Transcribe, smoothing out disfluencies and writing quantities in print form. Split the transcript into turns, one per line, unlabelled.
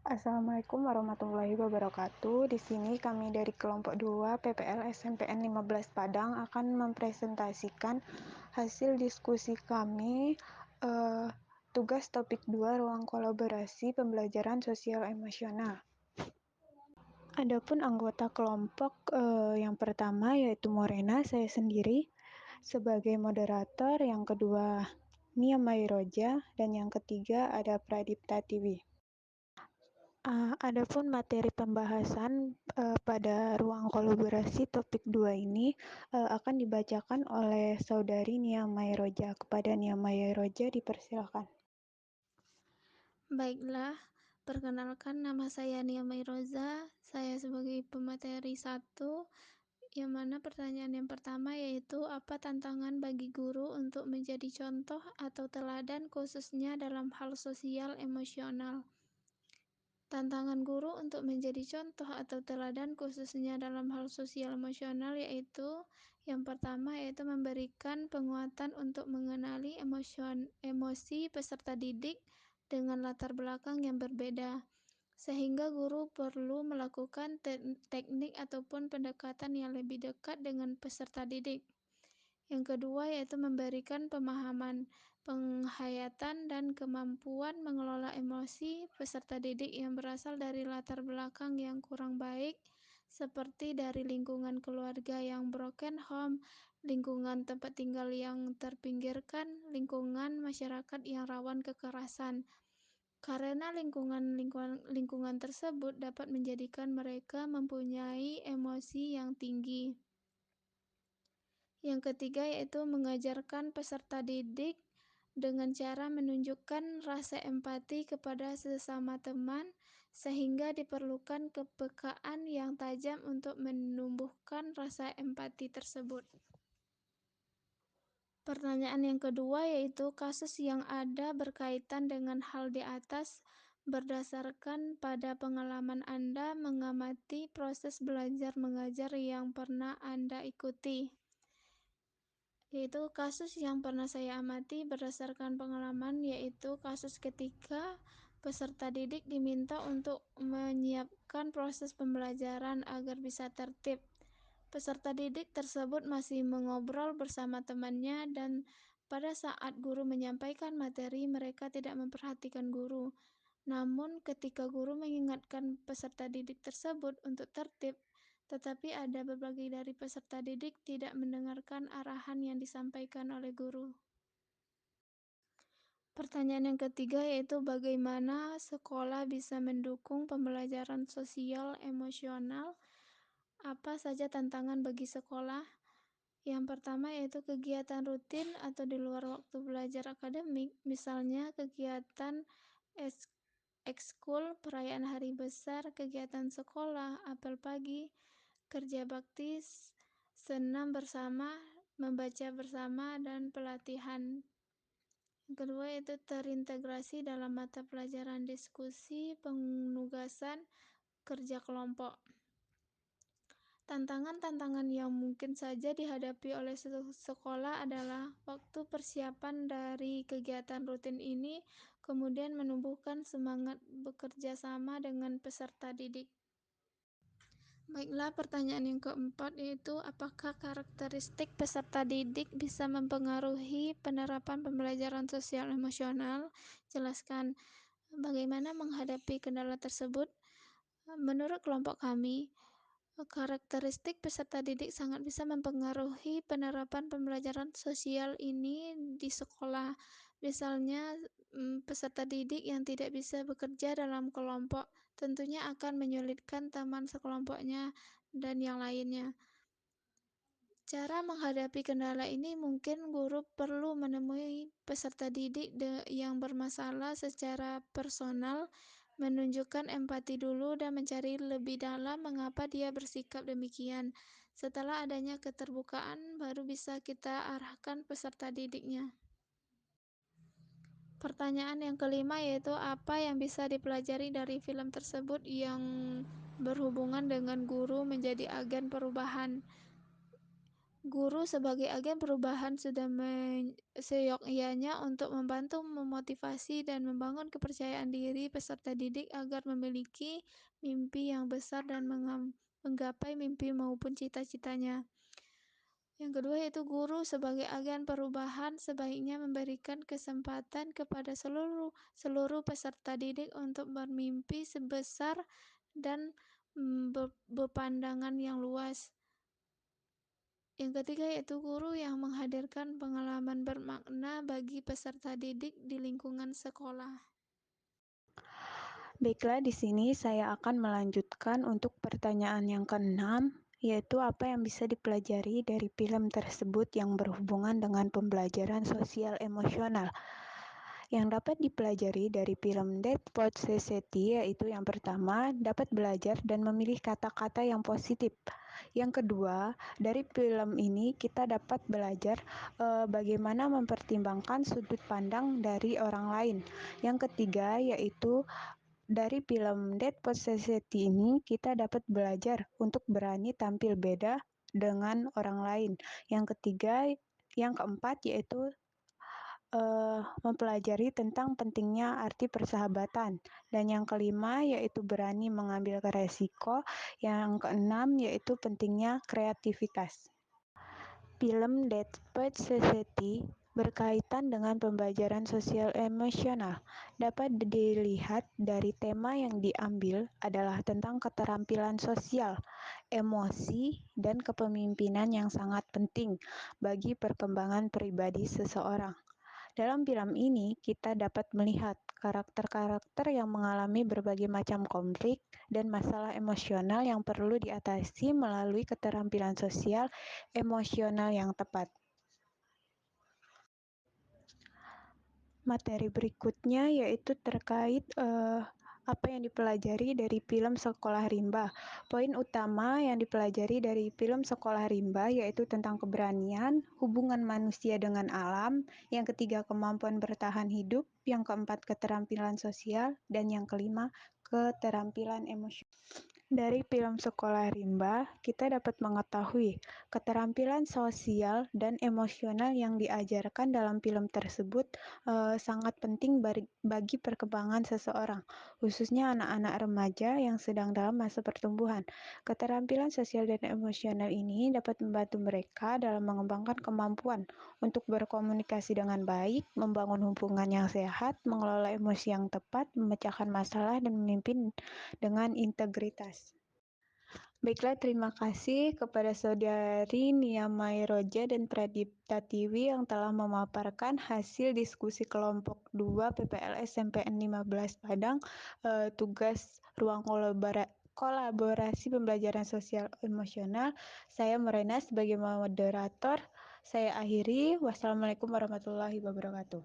Assalamualaikum warahmatullahi wabarakatuh. Di sini kami dari kelompok 2 PPL SMPN 15 Padang akan mempresentasikan hasil diskusi kami tugas topik 2 ruang kolaborasi pembelajaran sosial emosional. Adapun anggota kelompok yang pertama yaitu Morena, saya sendiri sebagai moderator, yang kedua Nia Mairoja, dan yang ketiga ada Pradipta Tiwi. Adapun materi pembahasan pada ruang kolaborasi topik 2 ini akan dibacakan oleh Saudari Nia Mairoja. Kepada Nia Mairoja dipersilakan.
Baiklah, perkenalkan nama saya Nia Mairoza. Saya sebagai pemateri 1, yang mana pertanyaan yang pertama yaitu apa tantangan bagi guru untuk menjadi contoh atau teladan khususnya dalam hal sosial emosional. Tantangan guru untuk menjadi contoh atau teladan khususnya dalam hal sosial emosional yaitu yang pertama yaitu memberikan penguatan untuk mengenali emosi peserta didik dengan latar belakang yang berbeda, sehingga guru perlu melakukan teknik ataupun pendekatan yang lebih dekat dengan peserta didik. Yang kedua yaitu memberikan pemahaman, penghayatan, dan kemampuan mengelola emosi peserta didik yang berasal dari latar belakang yang kurang baik, seperti dari lingkungan keluarga yang broken home, lingkungan tempat tinggal yang terpinggirkan, lingkungan masyarakat yang rawan kekerasan. Karena lingkungan tersebut dapat menjadikan mereka mempunyai emosi yang tinggi. Yang ketiga yaitu mengajarkan peserta didik dengan cara menunjukkan rasa empati kepada sesama teman, sehingga diperlukan kepekaan yang tajam untuk menumbuhkan rasa empati tersebut. Pertanyaan yang kedua yaitu kasus yang ada berkaitan dengan hal di atas berdasarkan pada pengalaman Anda mengamati proses belajar mengajar yang pernah Anda ikuti. Yaitu kasus yang pernah saya amati berdasarkan pengalaman, yaitu kasus ketika peserta didik diminta untuk menyiapkan proses pembelajaran agar bisa tertib. Peserta didik tersebut masih mengobrol bersama temannya, dan pada saat guru menyampaikan materi, mereka tidak memperhatikan guru. Namun ketika guru mengingatkan peserta didik tersebut untuk tertib, tetapi ada berbagai dari peserta didik tidak mendengarkan arahan yang disampaikan oleh guru. Pertanyaan yang ketiga yaitu bagaimana sekolah bisa mendukung pembelajaran sosial emosional? Apa saja tantangan bagi sekolah? Yang pertama yaitu kegiatan rutin atau di luar waktu belajar akademik, misalnya kegiatan ekskul, perayaan hari besar, kegiatan sekolah, apel pagi, kerja bakti, senam bersama, membaca bersama, dan pelatihan. Yang kedua yaitu terintegrasi dalam mata pelajaran diskusi, penugasan, kerja kelompok. Tantangan-tantangan yang mungkin saja dihadapi oleh sekolah adalah waktu persiapan dari kegiatan rutin ini, kemudian menumbuhkan semangat bekerja sama dengan peserta didik. Baiklah, pertanyaan yang keempat yaitu apakah karakteristik peserta didik bisa mempengaruhi penerapan pembelajaran sosial emosional? Jelaskan bagaimana menghadapi kendala tersebut. Menurut kelompok kami, karakteristik peserta didik sangat bisa mempengaruhi penerapan pembelajaran sosial ini di sekolah. Misalnya, peserta didik yang tidak bisa bekerja dalam kelompok tentunya akan menyulitkan teman sekelompoknya dan yang lainnya. Cara menghadapi kendala ini mungkin guru perlu menemui peserta didik yang bermasalah secara personal, menunjukkan empati dulu dan mencari lebih dalam mengapa dia bersikap demikian. Setelah adanya keterbukaan, baru bisa kita arahkan peserta didiknya. Pertanyaan yang kelima yaitu apa yang bisa dipelajari dari film tersebut yang berhubungan dengan guru menjadi agen perubahan. Guru sebagai agen perubahan sudah seyogyanya untuk membantu memotivasi dan membangun kepercayaan diri peserta didik agar memiliki mimpi yang besar dan menggapai mimpi maupun cita-citanya. Yang kedua yaitu guru sebagai agen perubahan sebaiknya memberikan kesempatan kepada seluruh seluruh peserta didik untuk bermimpi sebesar dan berpandangan yang luas. Yang ketiga yaitu guru yang menghadirkan pengalaman bermakna bagi peserta didik di lingkungan sekolah.
Baiklah, di sini saya akan melanjutkan untuk pertanyaan yang keenam, yaitu apa yang bisa dipelajari dari film tersebut yang berhubungan dengan pembelajaran sosial emosional. Yang dapat dipelajari dari film Dead Poets Society yaitu yang pertama, dapat belajar dan memilih kata-kata yang positif. Yang kedua, dari film ini kita dapat belajar bagaimana mempertimbangkan sudut pandang dari orang lain. Yang ketiga, yaitu dari film Dead Poets Society ini kita dapat belajar untuk berani tampil beda dengan orang lain. Yang keempat yaitu mempelajari tentang pentingnya arti persahabatan. Dan yang kelima yaitu berani mengambil resiko. Yang keenam yaitu pentingnya kreativitas. Film Dead Poets Society berkaitan dengan pembelajaran sosial emosional. Dapat dilihat dari tema yang diambil adalah tentang keterampilan sosial, emosi, dan kepemimpinan yang sangat penting bagi perkembangan pribadi seseorang. Dalam film ini, kita dapat melihat karakter-karakter yang mengalami berbagai macam konflik dan masalah emosional yang perlu diatasi melalui keterampilan sosial emosional yang tepat. Materi berikutnya yaitu terkait apa yang dipelajari dari film Sekolah Rimba. Poin utama yang dipelajari dari film Sekolah Rimba yaitu tentang keberanian, hubungan manusia dengan alam, yang ketiga kemampuan bertahan hidup, yang keempat keterampilan sosial, dan yang kelima keterampilan emosional. Dari film Sekolah Rimba, kita dapat mengetahui keterampilan sosial dan emosional yang diajarkan dalam film tersebut sangat penting bagi perkembangan seseorang, khususnya anak-anak remaja yang sedang dalam masa pertumbuhan. Keterampilan sosial dan emosional ini dapat membantu mereka dalam mengembangkan kemampuan untuk berkomunikasi dengan baik, membangun hubungan yang sehat, mengelola emosi yang tepat, memecahkan masalah, dan memimpin dengan integritas. Baiklah, terima kasih kepada Saudari Nia Mairoja dan Pradipta Tiwi yang telah memaparkan hasil diskusi kelompok 2 PPLS SMPN 15 Padang, tugas ruang kolaborasi pembelajaran sosial emosional. Saya Morena sebagai moderator. Saya akhiri. Wassalamualaikum warahmatullahi wabarakatuh.